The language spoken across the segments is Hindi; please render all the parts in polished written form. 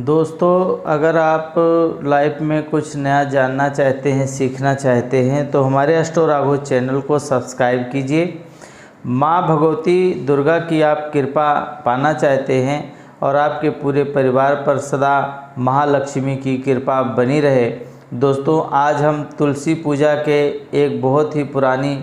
दोस्तों, अगर आप लाइफ में कुछ नया जानना चाहते हैं, सीखना चाहते हैं तो हमारे अष्टो राघव चैनल को सब्सक्राइब कीजिए। माँ भगवती दुर्गा की आप कृपा पाना चाहते हैं और आपके पूरे परिवार पर सदा महालक्ष्मी की कृपा बनी रहे। दोस्तों, आज हम तुलसी पूजा के एक बहुत ही पुरानी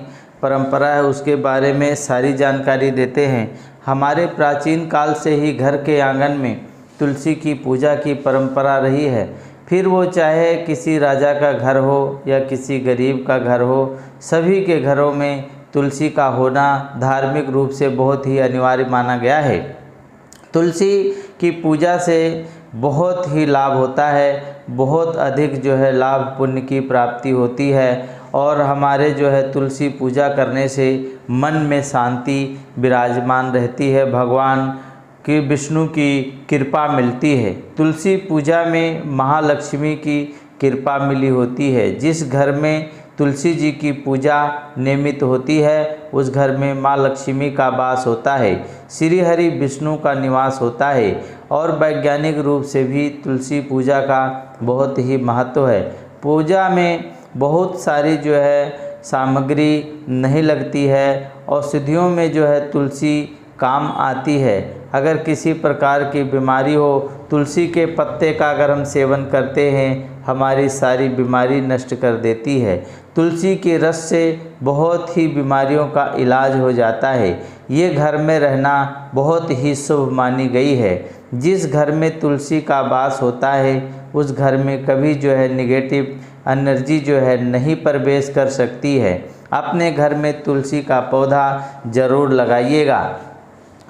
परंपरा है उसके बारे में सारी जानकारी देते हैं। हमारे प्राचीन काल से ही घर के आंगन में तुलसी की पूजा की परंपरा रही है। फिर वो चाहे किसी राजा का घर हो या किसी गरीब का घर हो, सभी के घरों में तुलसी का होना धार्मिक रूप से बहुत ही अनिवार्य माना गया है। तुलसी की पूजा से बहुत ही लाभ होता है, बहुत अधिक जो है लाभ पुण्य की प्राप्ति होती है और हमारे जो है तुलसी पूजा करने से मन में शांति विराजमान रहती है, भगवान कि विष्णु की कृपा मिलती है। तुलसी पूजा में महालक्ष्मी की कृपा मिली होती है। जिस घर में तुलसी जी की पूजा नियमित होती है उस घर में माँ लक्ष्मी का वास होता है, श्री हरि विष्णु का निवास होता है और वैज्ञानिक रूप से भी तुलसी पूजा का बहुत ही महत्व है। पूजा में बहुत सारी जो है सामग्री नहीं लगती है, औषधियों में जो है तुलसी काम आती है। अगर किसी प्रकार की बीमारी हो, तुलसी के पत्ते का अगर हम सेवन करते हैं हमारी सारी बीमारी नष्ट कर देती है। तुलसी के रस से बहुत ही बीमारियों का इलाज हो जाता है। ये घर में रहना बहुत ही शुभ मानी गई है। जिस घर में तुलसी का वास होता है उस घर में कभी जो है निगेटिव एनर्जी जो है नहीं प्रवेश कर सकती है। अपने घर में तुलसी का पौधा ज़रूर लगाइएगा।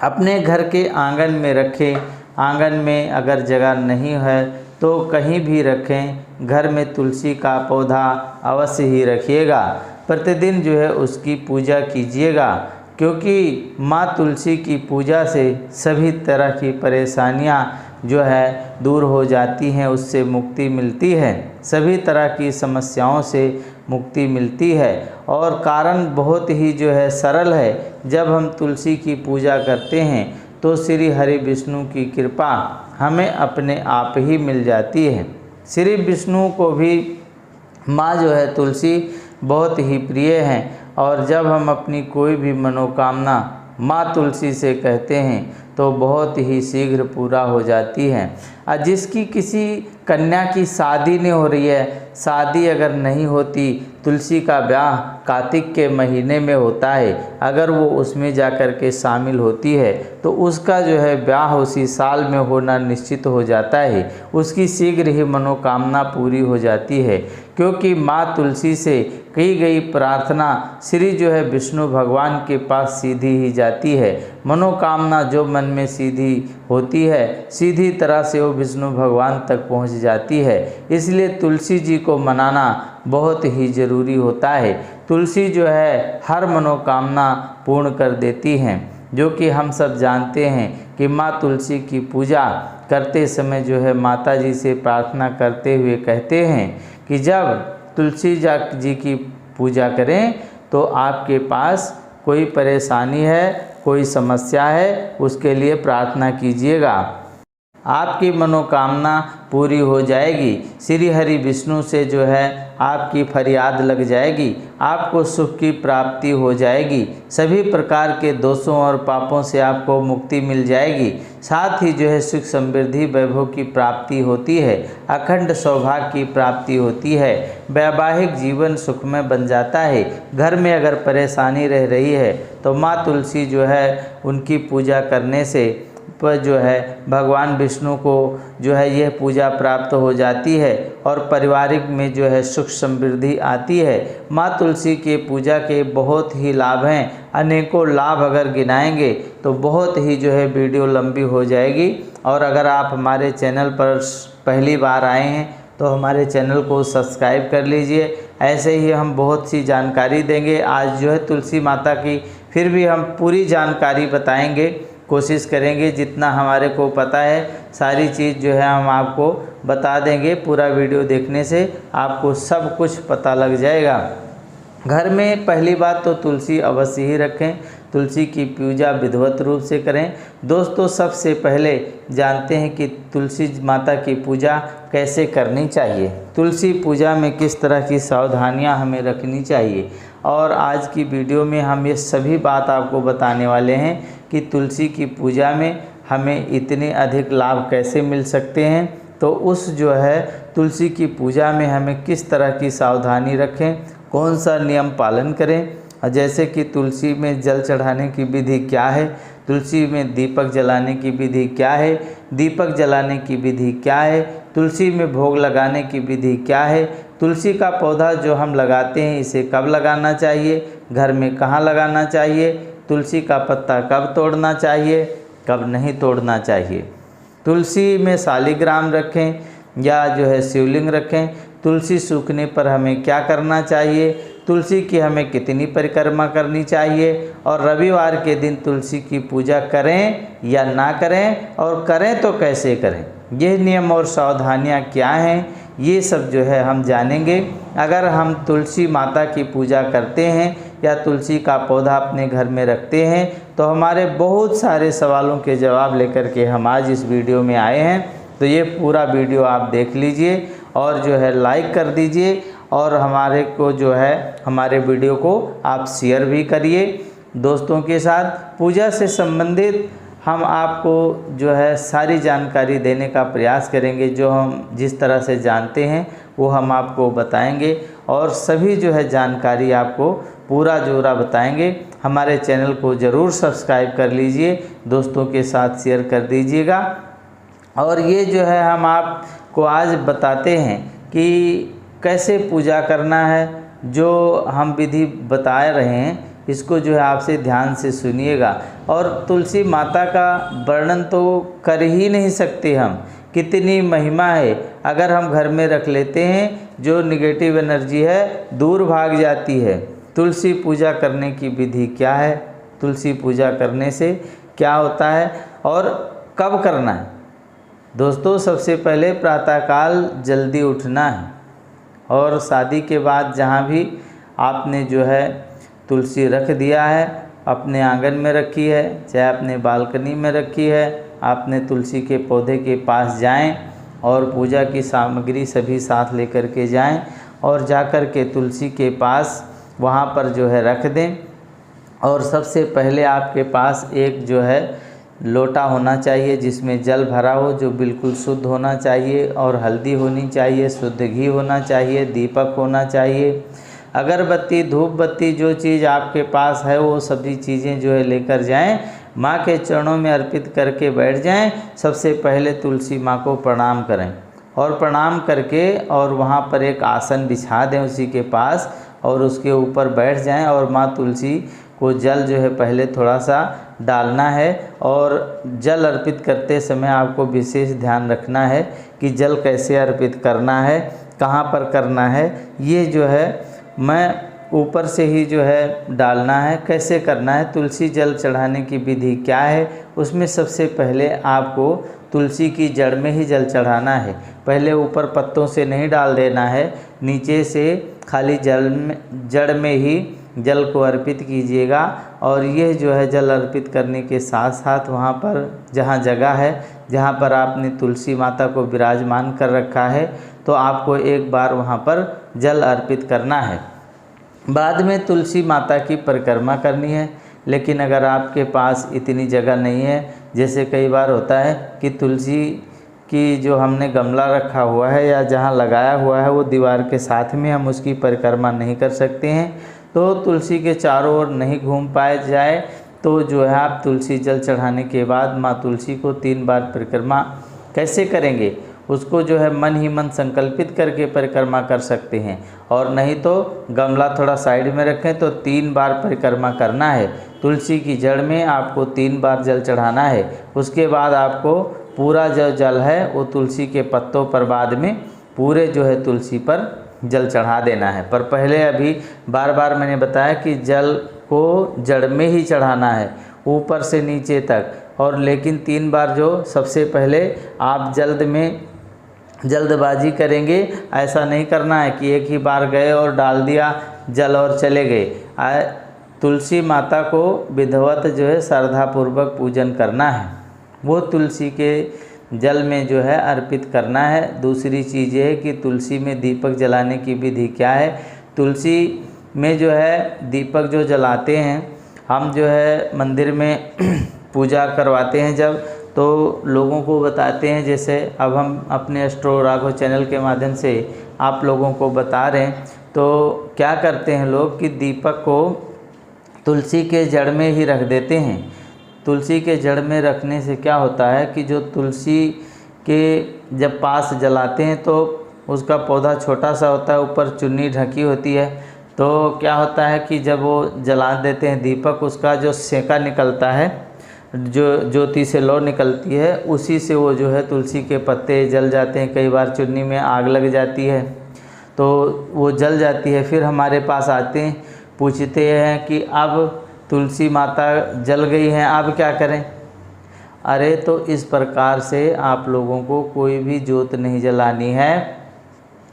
अपने घर के आंगन में रखें। आंगन में अगर जगह नहीं है तो कहीं भी रखें। घर में तुलसी का पौधा अवश्य ही रखिएगा। प्रतिदिन जो है उसकी पूजा कीजिएगा, क्योंकि माँ तुलसी की पूजा से सभी तरह की परेशानियाँ जो है दूर हो जाती हैं, उससे मुक्ति मिलती है, सभी तरह की समस्याओं से मुक्ति मिलती है। और कारण बहुत ही जो है सरल है। जब हम तुलसी की पूजा करते हैं तो श्री हरि विष्णु की कृपा हमें अपने आप ही मिल जाती है। श्री विष्णु को भी माँ जो है तुलसी बहुत ही प्रिय हैं और जब हम अपनी कोई भी मनोकामना माँ तुलसी से कहते हैं तो बहुत ही शीघ्र पूरा हो जाती है। और जिसकी किसी कन्या की शादी नहीं हो रही है, शादी अगर नहीं होती, तुलसी का ब्याह कार्तिक के महीने में होता है, अगर वो उसमें जाकर के शामिल होती है तो उसका जो है ब्याह उसी साल में होना निश्चित हो जाता है। उसकी शीघ्र ही मनोकामना पूरी हो जाती है, क्योंकि माँ तुलसी से की गई प्रार्थना श्री जो है विष्णु भगवान के पास सीधी ही जाती है। मनोकामना जो मन में सीधी होती है, सीधी तरह से वो विष्णु भगवान तक पहुंच जाती है। इसलिए तुलसी जी को मनाना बहुत ही ज़रूरी होता है। तुलसी जो है हर मनोकामना पूर्ण कर देती हैं, जो कि हम सब जानते हैं कि माँ तुलसी की पूजा करते समय जो है माता जी से प्रार्थना करते हुए कहते हैं कि जब तुलसी जी की पूजा करें तो आपके पास कोई परेशानी है, कोई समस्या है, उसके लिए प्रार्थना कीजिएगा, आपकी मनोकामना पूरी हो जाएगी। श्री हरि विष्णु से जो है आपकी फरियाद लग जाएगी, आपको सुख की प्राप्ति हो जाएगी, सभी प्रकार के दोषों और पापों से आपको मुक्ति मिल जाएगी। साथ ही जो है सुख समृद्धि वैभव की प्राप्ति होती है, अखंड सौभाग्य की प्राप्ति होती है, वैवाहिक जीवन सुखमय बन जाता है। घर में अगर परेशानी रह रही है तो माँ तुलसी जो है उनकी पूजा करने से पर जो है भगवान विष्णु को जो है यह पूजा प्राप्त हो जाती है और पारिवारिक में जो है सुख समृद्धि आती है। माँ तुलसी के पूजा के बहुत ही लाभ हैं, अनेकों लाभ अगर गिनाएंगे तो बहुत ही जो है वीडियो लंबी हो जाएगी। और अगर आप हमारे चैनल पर पहली बार आए हैं तो हमारे चैनल को सब्सक्राइब कर लीजिए। ऐसे ही हम बहुत सी जानकारी देंगे। आज जो है तुलसी माता की फिर भी हम पूरी जानकारी बताएंगे, कोशिश करेंगे जितना हमारे को पता है सारी चीज़ जो है हम आपको बता देंगे। पूरा वीडियो देखने से आपको सब कुछ पता लग जाएगा। घर में पहली बात तो तुलसी अवश्य ही रखें। तुलसी की पूजा विधिवत रूप से करें। दोस्तों, सबसे पहले जानते हैं कि तुलसी माता की पूजा कैसे करनी चाहिए, तुलसी पूजा में किस तरह की सावधानियां हमें रखनी चाहिए, और आज की वीडियो में हम ये सभी बात आपको बताने वाले हैं कि तुलसी की पूजा में हमें इतने अधिक लाभ कैसे मिल सकते हैं। तो उस जो है तुलसी की पूजा में हमें किस तरह की सावधानी रखें, कौन सा नियम पालन करें, जैसे कि तुलसी में जल चढ़ाने की विधि क्या है, तुलसी में दीपक जलाने की विधि क्या है, दीपक जलाने की विधि क्या है, तुलसी में भोग लगाने की विधि क्या है, तुलसी का पौधा जो हम लगाते हैं इसे कब लगाना चाहिए, घर में कहाँ लगाना चाहिए, तुलसी का पत्ता कब तोड़ना चाहिए, कब नहीं तोड़ना चाहिए, तुलसी में शालिग्राम रखें या जो है शिवलिंग रखें, तुलसी सूखने पर हमें क्या करना चाहिए, तुलसी की हमें कितनी परिक्रमा करनी चाहिए, और रविवार के दिन तुलसी की पूजा करें या ना करें, और करें तो कैसे करें, ये नियम और सावधानियां क्या हैं, ये सब जो है हम जानेंगे। अगर हम तुलसी माता की पूजा करते हैं या तुलसी का पौधा अपने घर में रखते हैं तो हमारे बहुत सारे सवालों के जवाब लेकर के हम आज इस वीडियो में आए हैं। तो ये पूरा वीडियो आप देख लीजिए और जो है लाइक कर दीजिए, और हमारे को जो है हमारे वीडियो को आप शेयर भी करिए दोस्तों के साथ। पूजा से संबंधित हम आपको जो है सारी जानकारी देने का प्रयास करेंगे, जो हम जिस तरह से जानते हैं वो हम आपको बताएंगे, और सभी जो है जानकारी आपको पूरा जोरा बताएंगे। हमारे चैनल को ज़रूर सब्सक्राइब कर लीजिए, दोस्तों के साथ शेयर कर दीजिएगा। और ये जो है हम आपको आज बताते हैं कि कैसे पूजा करना है, जो हम विधि बता रहे हैं इसको जो है आपसे ध्यान से सुनिएगा। और तुलसी माता का वर्णन तो कर ही नहीं सकते हम, कितनी महिमा है। अगर हम घर में रख लेते हैं जो निगेटिव एनर्जी है दूर भाग जाती है। तुलसी पूजा करने की विधि क्या है, तुलसी पूजा करने से क्या होता है और कब करना है। दोस्तों, सबसे पहले प्रातःकाल जल्दी उठना है, और शादी के बाद जहाँ भी आपने जो है तुलसी रख दिया है, अपने आंगन में रखी है, चाहे अपने बालकनी में रखी है, आपने तुलसी के पौधे के पास जाएं और पूजा की सामग्री सभी साथ लेकर के जाएं, और जाकर के तुलसी के पास वहाँ पर जो है रख दें। और सबसे पहले आपके पास एक जो है लोटा होना चाहिए जिसमें जल भरा हो, जो बिल्कुल शुद्ध होना चाहिए, और हल्दी होनी चाहिए, शुद्ध घी होना चाहिए, दीपक होना चाहिए, अगरबत्ती, धूप बत्ती, जो चीज़ आपके पास है वो सभी चीज़ें जो है लेकर जाएं, माँ के चरणों में अर्पित करके बैठ जाएं। सबसे पहले तुलसी माँ को प्रणाम करें, और प्रणाम करके और वहाँ पर एक आसन बिछा दें उसी के पास, और उसके ऊपर बैठ जाएं, और माँ तुलसी को जल जो है पहले थोड़ा सा डालना है। और जल अर्पित करते समय आपको विशेष ध्यान रखना है कि जल कैसे अर्पित करना है, कहाँ पर करना है, ये जो है मैं ऊपर से ही जो है डालना है। कैसे करना है, तुलसी जल चढ़ाने की विधि क्या है, उसमें सबसे पहले आपको तुलसी की जड़ में ही जल चढ़ाना है। पहले ऊपर पत्तों से नहीं डाल देना है, नीचे से खाली जड़ में ही जल को अर्पित कीजिएगा। और यह जो है जल अर्पित करने के साथ साथ वहाँ पर जहाँ जगह है जहाँ पर आपने तुलसी माता को विराजमान कर रखा है, तो आपको एक बार वहाँ पर जल अर्पित करना है। बाद में तुलसी माता की परिक्रमा करनी है। लेकिन अगर आपके पास इतनी जगह नहीं है, जैसे कई बार होता है कि तुलसी की जो हमने गमला रखा हुआ है या जहाँ लगाया हुआ है वो दीवार के साथ में हम उसकी परिक्रमा नहीं कर सकते हैं, तो तुलसी के चारों ओर नहीं घूम पाए जाए, तो जो है आप तुलसी जल चढ़ाने के बाद माँ तुलसी को 3 बार परिक्रमा कैसे करेंगे, उसको जो है मन ही मन संकल्पित करके परिक्रमा कर सकते हैं। और नहीं तो गमला थोड़ा साइड में रखें तो 3 बार परिक्रमा करना है। तुलसी की जड़ में आपको 3 बार जल चढ़ाना है। उसके बाद आपको पूरा जो जल है वो तुलसी के पत्तों पर बाद में पूरे जो है तुलसी पर जल चढ़ा देना है। पर पहले अभी बार बार मैंने बताया कि जल को जड़ में ही चढ़ाना है, ऊपर से नीचे तक। और लेकिन 3 बार जो सबसे पहले आप जल्दबाजी करेंगे, ऐसा नहीं करना है कि एक ही बार गए और डाल दिया जल और चले गए। तुलसी माता को विधिवत जो है श्रद्धापूर्वक पूजन करना है, वो तुलसी के जल में जो है अर्पित करना है। दूसरी चीज़ ये है कि तुलसी में दीपक जलाने की विधि क्या है। तुलसी में जो है दीपक जो जलाते हैं हम जो है मंदिर में पूजा करवाते हैं जब, तो लोगों को बताते हैं, जैसे अब हम अपने एस्ट्रो राघव चैनल के माध्यम से आप लोगों को बता रहे हैं। तो क्या करते हैं लोग कि दीपक को तुलसी के जड़ में ही रख देते हैं। तुलसी के जड़ में रखने से क्या होता है कि जो तुलसी के जब पास जलाते हैं तो उसका पौधा छोटा सा होता है, ऊपर चुन्नी ढकी होती है, तो क्या होता है कि जब वो जला देते हैं दीपक, उसका जो सेका निकलता है, जो ज्योति से लौ निकलती है, उसी से वो जो है तुलसी के पत्ते जल जाते हैं। कई बार चुन्नी में आग लग जाती है तो वो जल जाती है। फिर हमारे पास आते हैं, पूछते हैं कि अब तुलसी माता जल गई हैं, अब क्या करें। अरे तो इस प्रकार से आप लोगों को कोई भी ज्योत नहीं जलानी है।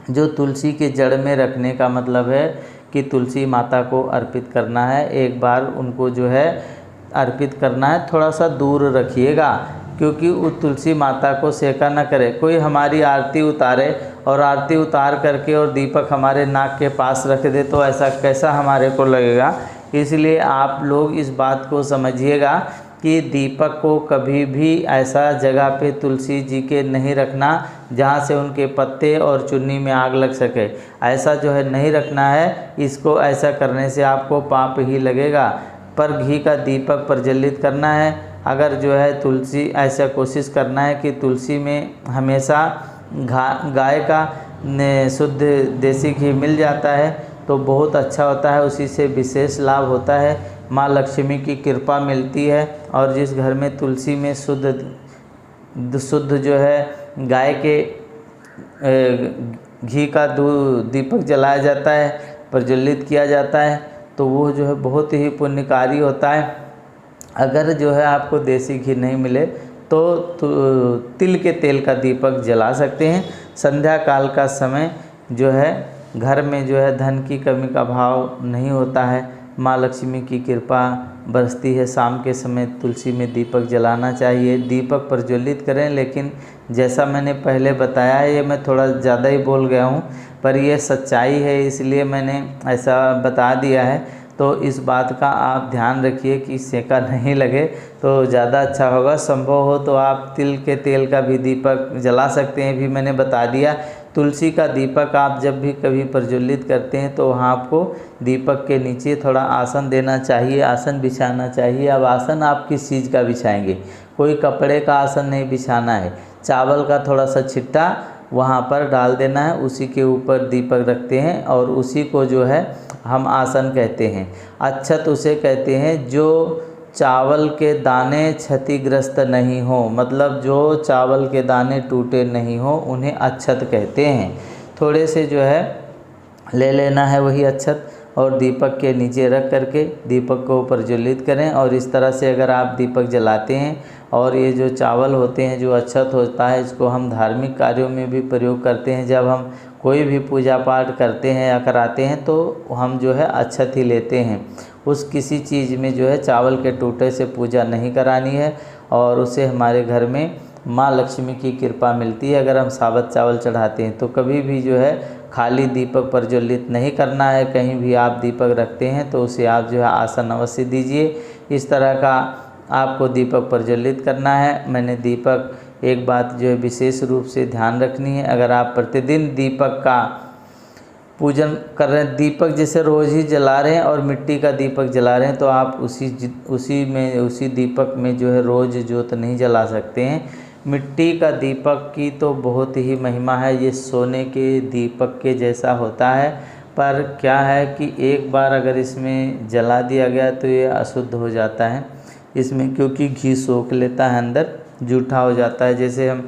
जो तुलसी के जड़ में रखने का मतलब है कि तुलसी माता को अर्पित करना है, एक बार उनको जो है अर्पित करना है। थोड़ा सा दूर रखिएगा, क्योंकि उस तुलसी माता को सेका न करे। कोई हमारी आरती उतारे और आरती उतार करके और दीपक हमारे नाक के पास रख दे तो ऐसा कैसा हमारे को लगेगा। इसलिए आप लोग इस बात को समझिएगा कि दीपक को कभी भी ऐसा जगह पे तुलसी जी के नहीं रखना जहाँ से उनके पत्ते और चुन्नी में आग लग सके। ऐसा जो है नहीं रखना है। इसको ऐसा करने से आपको पाप ही लगेगा। पर घी का दीपक प्रज्वलित करना है। अगर जो है तुलसी, ऐसा कोशिश करना है कि तुलसी में हमेशा गाय का शुद्ध देसी घी मिल जाता है तो बहुत अच्छा होता है, उसी से विशेष लाभ होता है। माँ लक्ष्मी की कृपा मिलती है। और जिस घर में तुलसी में शुद्ध जो है गाय के घी का दीपक जलाया जाता है, प्रज्वलित किया जाता है, तो वो जो है बहुत ही पुण्यकारी होता है। अगर जो है आपको देसी घी नहीं मिले तो तिल के तेल का दीपक जला सकते हैं। संध्या काल का समय जो है घर में जो है धन की कमी का भाव नहीं होता है, माँ लक्ष्मी की कृपा बरसती है। शाम के समय तुलसी में दीपक जलाना चाहिए। दीपक प्रज्वलित करें, लेकिन जैसा मैंने पहले बताया है, ये मैं थोड़ा ज़्यादा ही बोल गया हूँ, पर यह सच्चाई है इसलिए मैंने ऐसा बता दिया है। तो इस बात का आप ध्यान रखिए कि सेका नहीं लगे तो ज़्यादा अच्छा होगा। संभव हो तो आप तिल के तेल का भी दीपक जला सकते हैं, भी मैंने बता दिया। तुलसी का दीपक आप जब भी कभी प्रज्वलित करते हैं तो वहाँ आपको दीपक के नीचे थोड़ा आसन देना चाहिए, आसन बिछाना चाहिए। अब आसन आप किस चीज़ का बिछाएंगे, कोई कपड़े का आसन नहीं बिछाना है। चावल का थोड़ा सा छिट्टा वहाँ पर डाल देना है, उसी के ऊपर दीपक रखते हैं और उसी को जो है हम आसन कहते हैं। अच्छत उसे कहते हैं जो चावल के दाने क्षतिग्रस्त नहीं हो, मतलब जो चावल के दाने टूटे नहीं हो, उन्हें अच्छत कहते हैं। थोड़े से जो है ले लेना है वही अच्छत और दीपक के नीचे रख करके दीपक को प्रज्वलित करें। और इस तरह से अगर आप दीपक जलाते हैं, और ये जो चावल होते हैं, जो अच्छत होता है, इसको हम धार्मिक कार्यों में भी प्रयोग करते हैं। जब हम कोई भी पूजा पाठ करते हैं या कराते हैं तो हम जो है अच्छत ही लेते हैं। उस किसी चीज़ में जो है चावल के टूटे से पूजा नहीं करानी है, और उससे हमारे घर में माँ लक्ष्मी की कृपा मिलती है। अगर हम साबुत चावल चढ़ाते हैं तो कभी भी जो है खाली दीपक प्रज्वलित नहीं करना है। कहीं भी आप दीपक रखते हैं तो उसे आप जो है आसन अवश्य दीजिए। इस तरह का आपको दीपक प्रज्वलित करना है। मैंने दीपक, एक बात जो है विशेष रूप से ध्यान रखनी है, अगर आप प्रतिदिन दीपक का पूजन कर रहे हैं, दीपक जैसे रोज़ ही जला रहे हैं और मिट्टी का दीपक जला रहे हैं, तो आप उसी दीपक में जो है रोज़ ज्योत नहीं जला सकते हैं। मिट्टी का दीपक की तो बहुत ही महिमा है, ये सोने के दीपक के जैसा होता है। पर क्या है कि एक बार अगर इसमें जला दिया गया तो ये अशुद्ध हो जाता है इसमें, क्योंकि घी सोख लेता है अंदर, जूठा हो जाता है। जैसे हम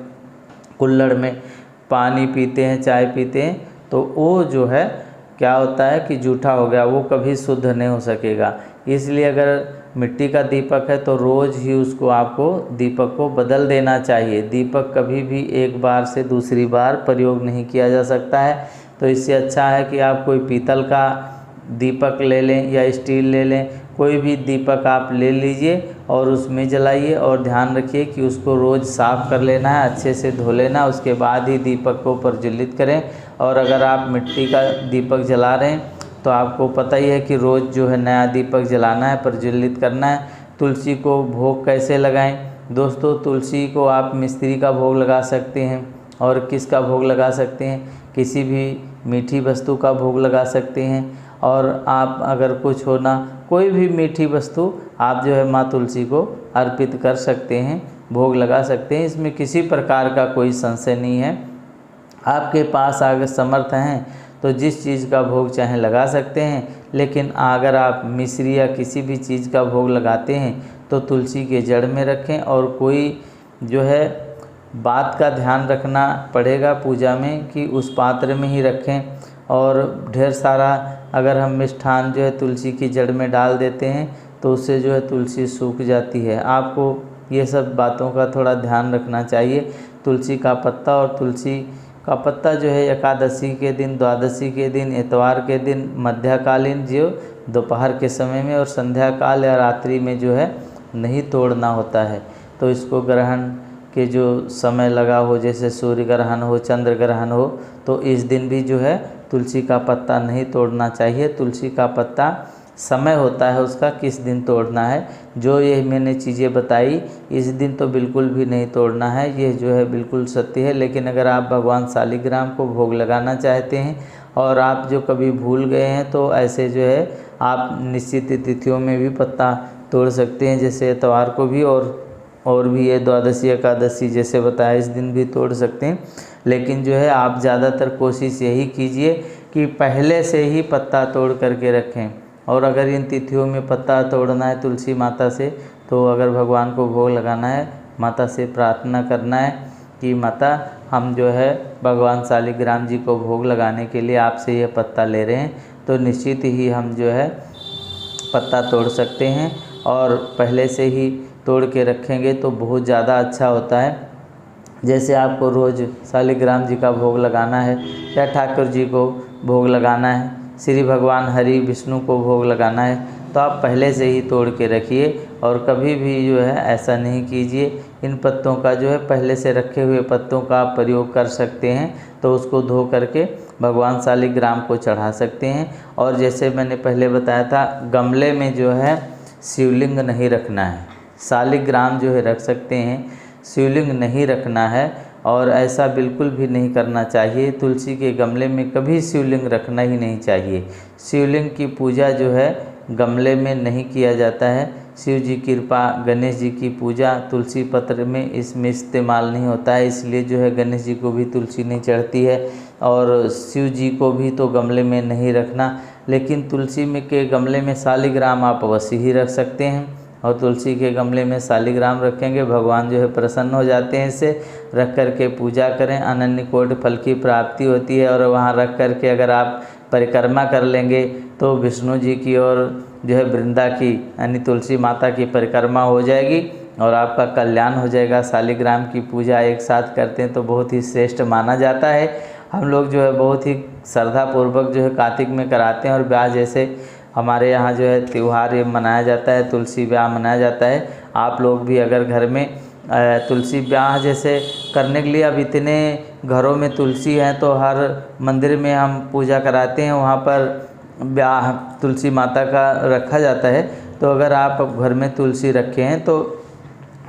कुल्हड़ में पानी पीते हैं, चाय पीते हैं, तो वो जो है क्या होता है कि जूठा हो गया, वो कभी शुद्ध नहीं हो सकेगा। इसलिए अगर मिट्टी का दीपक है तो रोज़ ही उसको आपको दीपक को बदल देना चाहिए। दीपक कभी भी एक बार से दूसरी बार प्रयोग नहीं किया जा सकता है। तो इससे अच्छा है कि आप कोई पीतल का दीपक ले लें या स्टील ले लें, कोई भी दीपक आप ले लीजिए और उसमें जलाइए, और ध्यान रखिए कि उसको रोज़ साफ़ कर लेना है, अच्छे से धो लेना, उसके बाद ही दीपक को प्रज्वलित करें। और अगर आप मिट्टी का दीपक जला रहे हैं तो आपको पता ही है कि रोज़ जो है नया दीपक जलाना है, प्रज्वलित करना है। तुलसी को भोग कैसे लगाएं दोस्तों? तुलसी को आप मिस्त्री का भोग लगा सकते हैं, और किसका भोग लगा सकते हैं? किसी भी मीठी वस्तु का भोग लगा सकते हैं। और आप अगर कुछ हो ना, कोई भी मीठी वस्तु आप जो है माँ तुलसी को अर्पित कर सकते हैं, भोग लगा सकते हैं। इसमें किसी प्रकार का कोई संशय नहीं है। आपके पास अगर समर्थ हैं तो जिस चीज़ का भोग चाहें लगा सकते हैं, लेकिन अगर आप मिश्री या किसी भी चीज़ का भोग लगाते हैं तो तुलसी के जड़ में रखें। और कोई जो है बात का ध्यान रखना पड़ेगा पूजा में कि उस पात्र में ही रखें। और ढेर सारा अगर हम मिष्ठान जो है तुलसी की जड़ में डाल देते हैं तो उससे जो है तुलसी सूख जाती है। आपको ये सब बातों का थोड़ा ध्यान रखना चाहिए। तुलसी का पत्ता, और तुलसी का पत्ता जो है एकादशी के दिन, द्वादशी के दिन, इतवार के दिन, मध्यकालीन जो दोपहर के समय में, और संध्या काल या रात्रि में जो है नहीं तोड़ना होता है। तो इसको ग्रहण के जो समय लगा हो, जैसे सूर्य ग्रहण हो, चंद्र ग्रहण हो, तो इस दिन भी जो है तुलसी का पत्ता नहीं तोड़ना चाहिए। तुलसी का पत्ता समय होता है उसका किस दिन तोड़ना है। जो ये मैंने चीज़ें बताई इस दिन तो बिल्कुल भी नहीं तोड़ना है, ये जो है बिल्कुल सत्य है। लेकिन अगर आप भगवान शालिग्राम को भोग लगाना चाहते हैं और आप जो कभी भूल गए हैं तो ऐसे जो है आप निश्चित तिथियों में भी पत्ता तोड़ सकते हैं, जैसे इतवार को भी, और भी ये द्वादशी एकादशी जैसे बताया इस दिन भी तोड़ सकते हैं। लेकिन जो है आप ज़्यादातर कोशिश यही कीजिए कि पहले से ही पत्ता तोड़ करके रखें। और अगर इन तिथियों में पत्ता तोड़ना है तुलसी माता से, तो अगर भगवान को भोग लगाना है, माता से प्रार्थना करना है कि माता हम जो है भगवान शालिग्राम जी को भोग लगाने के लिए आपसे ये पत्ता ले रहे हैं, तो निश्चित ही हम जो है पत्ता तोड़ सकते हैं। और पहले से ही तोड़ के रखेंगे तो बहुत ज़्यादा अच्छा होता है। जैसे आपको रोज़ शालिग्राम जी का भोग लगाना है, या ठाकुर जी को भोग लगाना है, श्री भगवान हरि विष्णु को भोग लगाना है, तो आप पहले से ही तोड़ के रखिए। और कभी भी जो है ऐसा नहीं कीजिए। इन पत्तों का जो है पहले से रखे हुए पत्तों का आप प्रयोग कर सकते हैं, तो उसको धो करके भगवान शालिग्राम को चढ़ा सकते हैं। और जैसे मैंने पहले बताया था, गमले में जो है शिवलिंग नहीं रखना है, शालिग्राम जो है रख सकते हैं, शिवलिंग नहीं रखना है। और ऐसा बिल्कुल भी नहीं करना चाहिए। तुलसी के गमले में कभी शिवलिंग रखना ही नहीं चाहिए। शिवलिंग की पूजा जो है गमले में नहीं किया जाता है। शिव जी की कृपा, गणेश जी की पूजा तुलसी पत्र में इसमें इस्तेमाल नहीं होता है, इसलिए जो है गणेश जी को भी तुलसी नहीं चढ़ती है, और शिव जी को भी तो गमले में नहीं रखना। लेकिन तुलसी में के गमले में शालिग्राम आप अवश्य ही रख सकते हैं, और तुलसी के गमले में शालिग्राम रखेंगे, भगवान जो है प्रसन्न हो जाते हैं। इसे रख करके पूजा करें, अनन्य कोटि फल की प्राप्ति होती है। और वहाँ रख करके अगर आप परिक्रमा कर लेंगे तो विष्णु जी की और जो है वृंदा की यानी तुलसी माता की परिक्रमा हो जाएगी और आपका कल्याण हो जाएगा। शालिग्राम की पूजा एक साथ करते हैं तो बहुत ही श्रेष्ठ माना जाता है। हम लोग जो है बहुत ही श्रद्धापूर्वक जो है कार्तिक में कराते हैं, और ब्याह जैसे हमारे यहाँ जो है त्यौहार ये मनाया जाता है, तुलसी ब्याह मनाया जाता है। आप लोग भी अगर घर में तुलसी ब्याह जैसे करने के लिए, अब इतने घरों में तुलसी हैं तो हर मंदिर में हम पूजा कराते हैं, वहाँ पर ब्याह तुलसी माता का रखा जाता है। तो अगर आप घर में तुलसी रखे हैं तो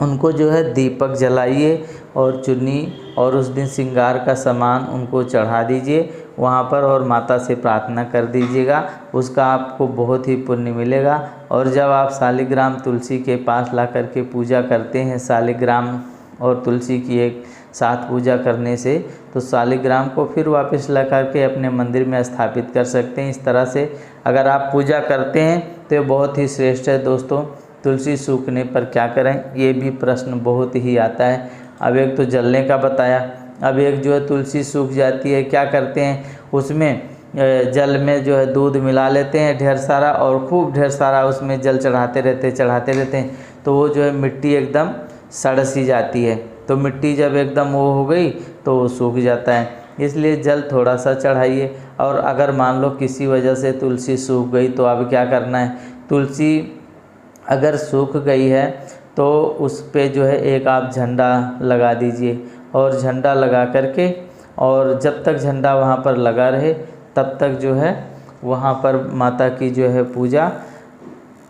उनको जो है दीपक जलाइए और चुन्नी और उस दिन श्रृंगार का सामान उनको चढ़ा दीजिए वहाँ पर, और माता से प्रार्थना कर दीजिएगा, उसका आपको बहुत ही पुण्य मिलेगा। और जब आप शालिग्राम तुलसी के पास ला करके पूजा करते हैं, शालिग्राम और तुलसी की एक साथ पूजा करने से, तो शालिग्राम को फिर वापस ला करके अपने मंदिर में स्थापित कर सकते हैं। इस तरह से अगर आप पूजा करते हैं तो ये बहुत ही श्रेष्ठ है। दोस्तों, तुलसी सूखने पर क्या करें, ये भी प्रश्न बहुत ही आता है। अब एक तो जलने का बताया, अब एक जो है तुलसी सूख जाती है, क्या करते हैं, उसमें जल में जो है दूध मिला लेते हैं ढेर सारा, और खूब ढेर सारा उसमें जल चढ़ाते रहते हैं, तो वो जो है मिट्टी एकदम सड़ सी जाती है। तो मिट्टी जब एकदम वो हो गई तो वो सूख जाता है। इसलिए जल थोड़ा सा चढ़ाइए। और अगर मान लो किसी वजह से तुलसी सूख गई तो अब क्या करना है, तुलसी अगर सूख गई है तो उस पे जो है एक आप झंडा लगा दीजिए, और झंडा लगा करके और जब तक झंडा वहाँ पर लगा रहे तब तक जो है वहाँ पर माता की जो है पूजा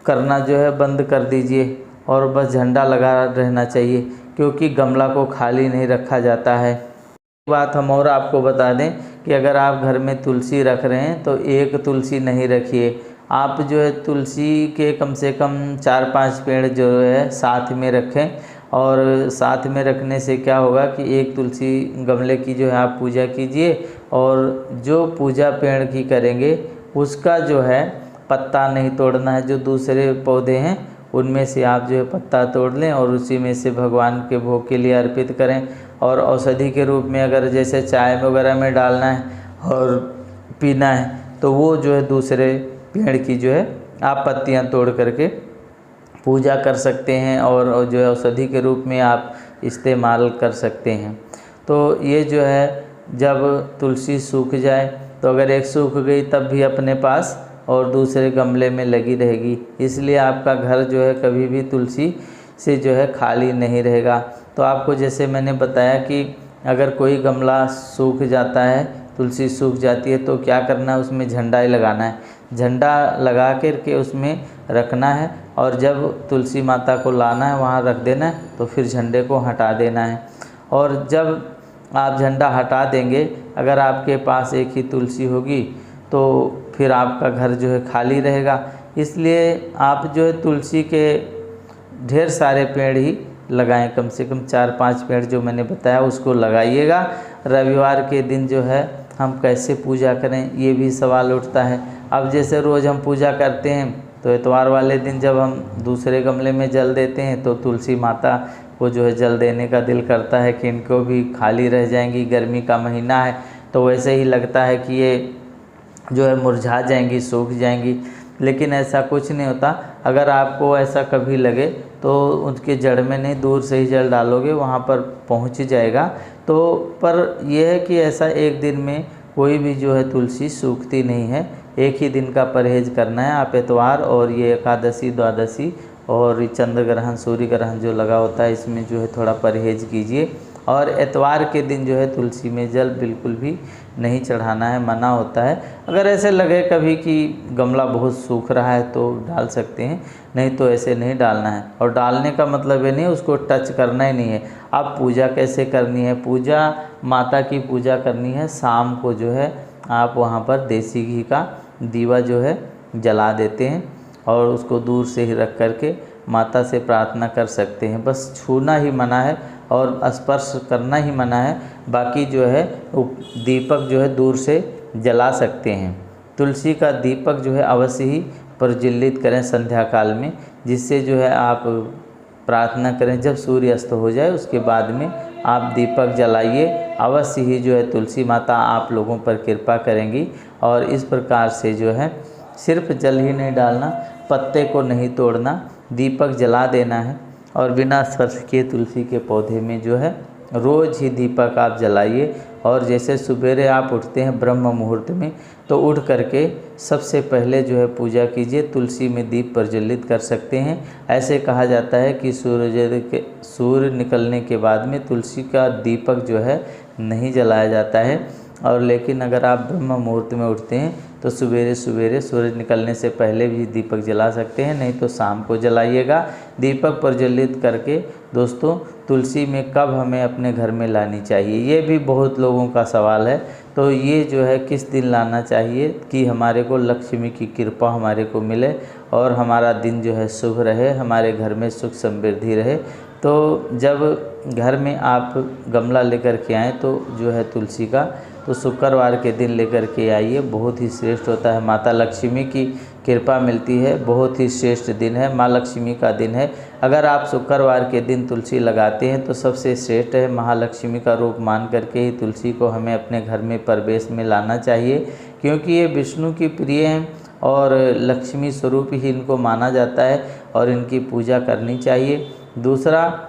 करना जो है बंद कर दीजिए, और बस झंडा लगा रहना चाहिए, क्योंकि गमला को खाली नहीं रखा जाता है। एक बात हम और आपको बता दें कि अगर आप घर में तुलसी रख रहे हैं तो एक तुलसी नहीं रखिए, आप जो है तुलसी के कम से कम 4-5 पेड़ जो है साथ में रखें। और साथ में रखने से क्या होगा कि एक तुलसी गमले की जो है आप पूजा कीजिए, और जो पूजा पेड़ की करेंगे उसका जो है पत्ता नहीं तोड़ना है। जो दूसरे पौधे हैं उनमें से आप जो है पत्ता तोड़ लें और उसी में से भगवान के भोग के लिए अर्पित करें। और औषधि के रूप में अगर जैसे चाय वगैरह में डालना है और पीना है तो वो जो है दूसरे पेड़ की जो है आप पत्तियां तोड़ करके पूजा कर सकते हैं, और जो है औषधि के रूप में आप इस्तेमाल कर सकते हैं। तो ये जो है जब तुलसी सूख जाए तो अगर एक सूख गई तब भी अपने पास और दूसरे गमले में लगी रहेगी, इसलिए आपका घर जो है कभी भी तुलसी से जो है खाली नहीं रहेगा। तो आपको जैसे मैंने बताया कि अगर कोई गमला सूख जाता है, तुलसी सूख जाती है, तो क्या करना है, उसमें झंडा ही लगाना है। झंडा लगा करके उसमें रखना है, और जब तुलसी माता को लाना है वहाँ रख देना है, तो फिर झंडे को हटा देना है। और जब आप झंडा हटा देंगे, अगर आपके पास एक ही तुलसी होगी तो फिर आपका घर जो है खाली रहेगा। इसलिए आप जो है तुलसी के ढेर सारे पेड़ ही लगाएं, कम से कम 4-5 पेड़ जो मैंने बताया उसको लगाइएगा। रविवार के दिन जो है हम कैसे पूजा करें ये भी सवाल उठता है। अब जैसे रोज़ हम पूजा करते हैं तो इतवार वाले दिन जब हम दूसरे गमले में जल देते हैं तो तुलसी माता को जो है जल देने का दिल करता है कि इनको भी खाली रह जाएंगी, गर्मी का महीना है तो वैसे ही लगता है कि ये जो है मुरझा जाएंगी, सूख जाएंगी, लेकिन ऐसा कुछ नहीं होता। अगर आपको ऐसा कभी लगे तो उनके जड़ में नहीं, दूर से ही जल डालोगे वहाँ पर पहुँच जाएगा। तो पर यह है कि ऐसा एक दिन में कोई भी जो है तुलसी सूखती नहीं है, एक ही दिन का परहेज करना है। आप इतवार और ये एकादशी, द्वादशी और चंद्र ग्रहण, सूर्य ग्रहण जो लगा होता है इसमें जो है थोड़ा परहेज कीजिए। और एतवार के दिन जो है तुलसी में जल बिल्कुल भी नहीं चढ़ाना है, मना होता है। अगर ऐसे लगे कभी कि गमला बहुत सूख रहा है तो डाल सकते हैं, नहीं तो ऐसे नहीं डालना है। और डालने का मतलब ये नहीं उसको टच करना ही नहीं है। अब पूजा कैसे करनी है, पूजा माता की पूजा करनी है, शाम को जो है आप वहाँ पर देसी घी का दीवा जो है जला देते हैं और उसको दूर से ही रख करके माता से प्रार्थना कर सकते हैं। बस छूना ही मना है और स्पर्श करना ही मना है, बाकी जो है दीपक जो है दूर से जला सकते हैं। तुलसी का दीपक जो है अवश्य ही प्रज्वलित करें संध्या काल में, जिससे जो है आप प्रार्थना करें। जब सूर्य अस्त हो जाए उसके बाद में आप दीपक जलाइए, अवश्य ही जो है तुलसी माता आप लोगों पर कृपा करेंगी। और इस प्रकार से जो है सिर्फ जल ही नहीं डालना, पत्ते को नहीं तोड़ना, दीपक जला देना है। और बिना स्पर्श किए तुलसी के पौधे में जो है रोज़ ही दीपक आप जलाइए। और जैसे सवेरे आप उठते हैं ब्रह्म मुहूर्त में तो उठ करके सबसे पहले जो है पूजा कीजिए, तुलसी में दीप प्रज्वलित कर सकते हैं। ऐसे कहा जाता है कि सूर्य निकलने के बाद में तुलसी का दीपक जो है नहीं जलाया जाता है। और लेकिन अगर आप ब्रह्म मुहूर्त में उठते हैं तो सवेरे सवेरे सूरज निकलने से पहले भी दीपक जला सकते हैं, नहीं तो शाम को जलाइएगा। दीपक प्रज्वलित करके दोस्तों तुलसी में कब हमें अपने घर में लानी चाहिए, ये भी बहुत लोगों का सवाल है। तो ये जो है किस दिन लाना चाहिए कि हमारे को लक्ष्मी की कृपा हमारे को मिले और हमारा दिन जो है शुभ रहे, हमारे घर में सुख समृद्धि रहे। तो जब घर में आप गमला लेकर के आएँ तो जो है तुलसी का, तो शुक्रवार के दिन लेकर के आइए, बहुत ही श्रेष्ठ होता है। माता लक्ष्मी की कृपा मिलती है, बहुत ही श्रेष्ठ दिन है, माँ लक्ष्मी का दिन है। अगर आप शुक्रवार के दिन तुलसी लगाते हैं तो सबसे श्रेष्ठ है। महालक्ष्मी का रूप मान करके ही तुलसी को हमें अपने घर में प्रवेश में लाना चाहिए, क्योंकि ये विष्णु की प्रिय हैं और लक्ष्मी स्वरूप ही इनको माना जाता है और इनकी पूजा करनी चाहिए। दूसरा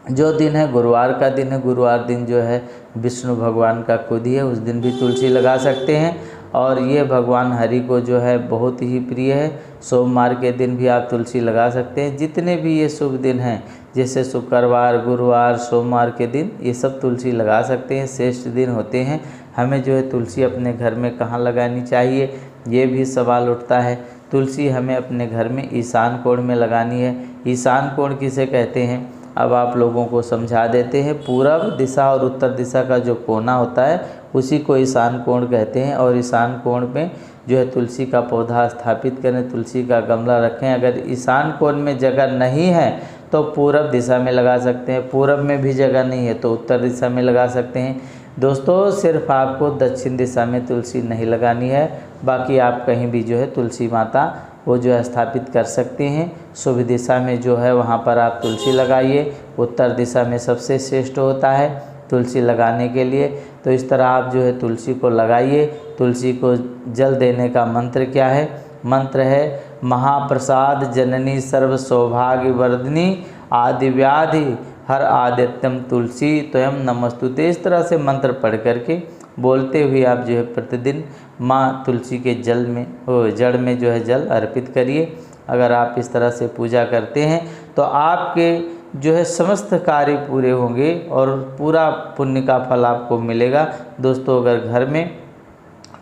जो दिन है गुरुवार का दिन है, गुरुवार दिन जो है विष्णु भगवान का खुद ही है, उस दिन भी तुलसी लगा सकते हैं। और ये भगवान हरि को जो है बहुत ही प्रिय है। सोमवार के दिन भी आप तुलसी लगा सकते हैं। जितने भी ये शुभ दिन हैं, जैसे शुक्रवार, गुरुवार, सोमवार के दिन, ये सब तुलसी लगा सकते हैं, श्रेष्ठ दिन होते हैं। हमें जो है तुलसी अपने घर में कहाँ लगानी चाहिए, ये भी सवाल उठता है। तुलसी हमें अपने घर में ईशान कोण में लगानी है। ईशान कोण किसे कहते हैं, अब आप लोगों को समझा देते हैं। पूरब दिशा और उत्तर दिशा का जो कोना होता है उसी को ईशान कोण कहते हैं। और ईशान कोण में जो है तुलसी का पौधा स्थापित करें, तुलसी का गमला रखें। अगर ईशान कोण में जगह नहीं है तो पूरब दिशा में लगा सकते हैं, पूरब में भी जगह नहीं है तो उत्तर दिशा में लगा सकते हैं। दोस्तों, सिर्फ आपको दक्षिण दिशा में तुलसी नहीं लगानी है, बाकी आप कहीं भी जो है तुलसी माता वो जो है स्थापित कर सकते हैं। शुभ दिशा में जो है वहाँ पर आप तुलसी लगाइए। उत्तर दिशा में सबसे श्रेष्ठ होता है तुलसी लगाने के लिए। तो इस तरह आप जो है तुलसी को लगाइए। तुलसी को जल देने का मंत्र क्या है, मंत्र है महाप्रसाद जननी सर्व सौभाग्य वर्धिनी आदि व्याधि हर आदित्यम तुलसी त्वयं नमस्तुते। इस तरह से मंत्र पढ़ करके बोलते हुए आप जो है प्रतिदिन माँ तुलसी के जड़ में जो है जल अर्पित करिए। अगर आप इस तरह से पूजा करते हैं तो आपके जो है समस्त कार्य पूरे होंगे और पूरा पुण्य का फल आपको मिलेगा। दोस्तों, अगर घर में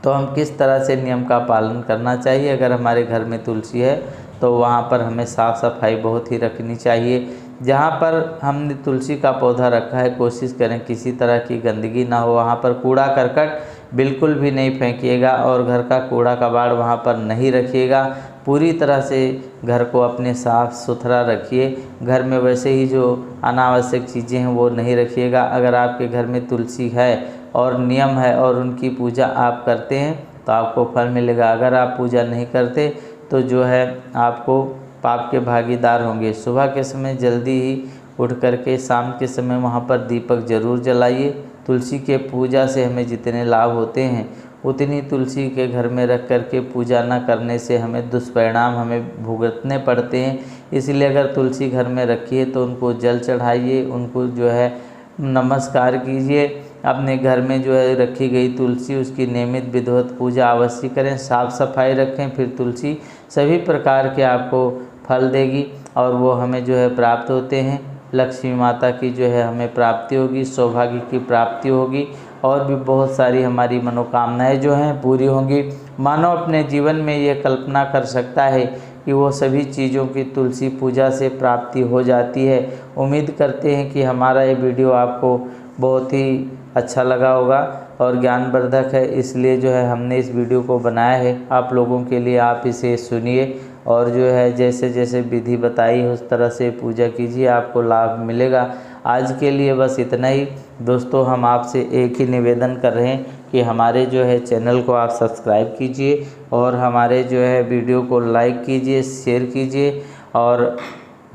तो हम किस तरह से नियम का पालन करना चाहिए, अगर हमारे घर में तुलसी है तो वहाँ पर हमें साफ़ सफाई बहुत ही रखनी चाहिए। जहाँ पर हमने तुलसी का पौधा रखा है कोशिश करें किसी तरह की गंदगी ना हो, वहाँ पर कूड़ा करकट बिल्कुल भी नहीं फेंकिएगा और घर का कूड़ा कबाड़ वहाँ पर नहीं रखिएगा। पूरी तरह से घर को अपने साफ़ सुथरा रखिए। घर में वैसे ही जो अनावश्यक चीज़ें हैं वो नहीं रखिएगा। अगर आपके घर में तुलसी है और नियम है और उनकी पूजा आप करते हैं तो आपको फल मिलेगा। अगर आप पूजा नहीं करते तो जो है आपको पाप के भागीदार होंगे। सुबह के समय जल्दी ही उठ करके शाम के समय वहाँ पर दीपक जरूर जलाइए। तुलसी के पूजा से हमें जितने लाभ होते हैं उतनी तुलसी के घर में रख करके पूजा न करने से हमें दुष्परिणाम हमें भुगतने पड़ते हैं। इसलिए अगर तुलसी घर में रखिए तो उनको जल चढ़ाइए, उनको जो है नमस्कार कीजिए। अपने घर में जो है रखी गई तुलसी उसकी नियमित विधिवत पूजा अवश्य करें, साफ़ सफाई रखें। फिर तुलसी सभी प्रकार के आपको फल देगी और वो हमें जो है प्राप्त होते हैं। लक्ष्मी माता की जो है हमें प्राप्ति होगी, सौभाग्य की प्राप्ति होगी और भी बहुत सारी हमारी मनोकामनाएं जो हैं पूरी होंगी। मानव अपने जीवन में ये कल्पना कर सकता है कि वो सभी चीज़ों की तुलसी पूजा से प्राप्ति हो जाती है। उम्मीद करते हैं कि हमारा ये वीडियो आपको बहुत ही अच्छा लगा होगा और ज्ञानवर्धक है, इसलिए जो है हमने इस वीडियो को बनाया है आप लोगों के लिए। आप इसे सुनिए और जो है जैसे जैसे विधि बताई है उस तरह से पूजा कीजिए, आपको लाभ मिलेगा। आज के लिए बस इतना ही। दोस्तों, हम आपसे एक ही निवेदन कर रहे हैं कि हमारे जो है चैनल को आप सब्सक्राइब कीजिए और हमारे जो है वीडियो को लाइक कीजिए, शेयर कीजिए और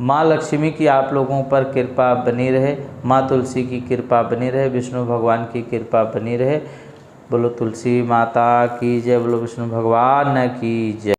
माँ लक्ष्मी की आप लोगों पर कृपा बनी रहे, माँ तुलसी की कृपा बनी रहे, विष्णु भगवान की कृपा बनी रहे। बोलो तुलसी माता की जय, बोलो विष्णु भगवान की जय।